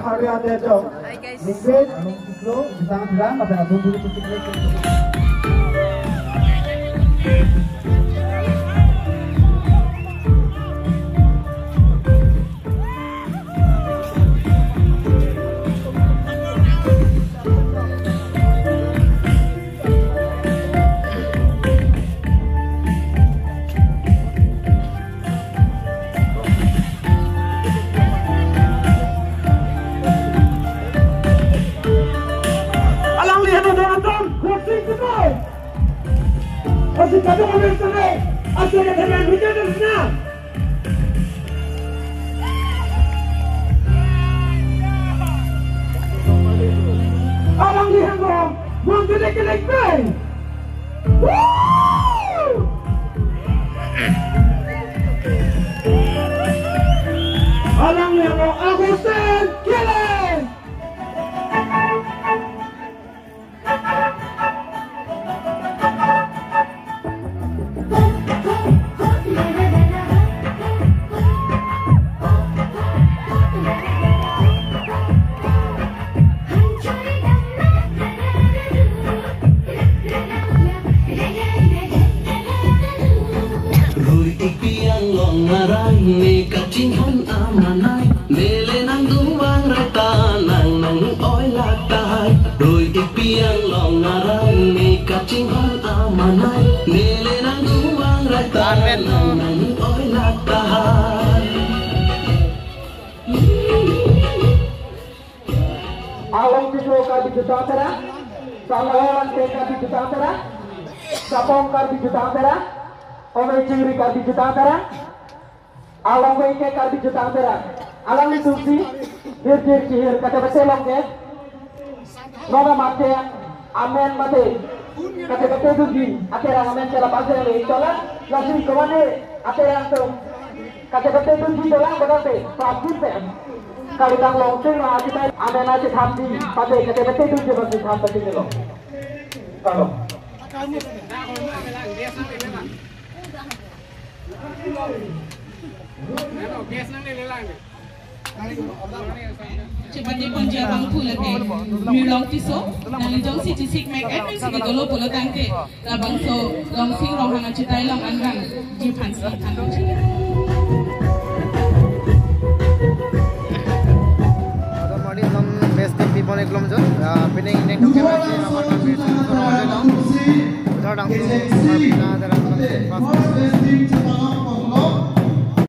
hari ada jauh. Liquid, flow, sangat berat, tapi nak tunggu itu sikit. Masih kadang ambil sana, asalnya dengan hujan dan senang. Alang lihat dong, buang kedek-kedek bay. Alang lihat dong, Agustin, killing. Ni kacing hon amanai mele nang duwang rata nang oi latai doi ipiang long ngarang ni kacing hon amanai mele nang duwang rata nang oi latai Along video kali juta tera, salawan ke kali juta tera, sapong kali juta tera, ome cingri kali juta tera. Alang ko ike karbi juta antara. Alang ni tulsi, dir kihir kata betul long ke. Noga mate amen mate. Kata betul tulsi, atera amen cala pasal le. Itolah langsung kawane atera anto. Kata betul tulsi dolang bodate. Prabin pe. Kali tang long sing lah kita amen aja thamdi. Pade kata betul tulsi bagi thamdi ni lo. Kalau. Cepat dipunja bangku lagi. Mulong tiso, nang jong si cisik mek emen si dolo pulo tangke. La bangso long sing long hanga citai long anrang jipan si kan. Ada mari long best thing people eklom jo. Pining nek to kemana sih? Amar kan best thing orang aja dong. Udah dong. Pina dalam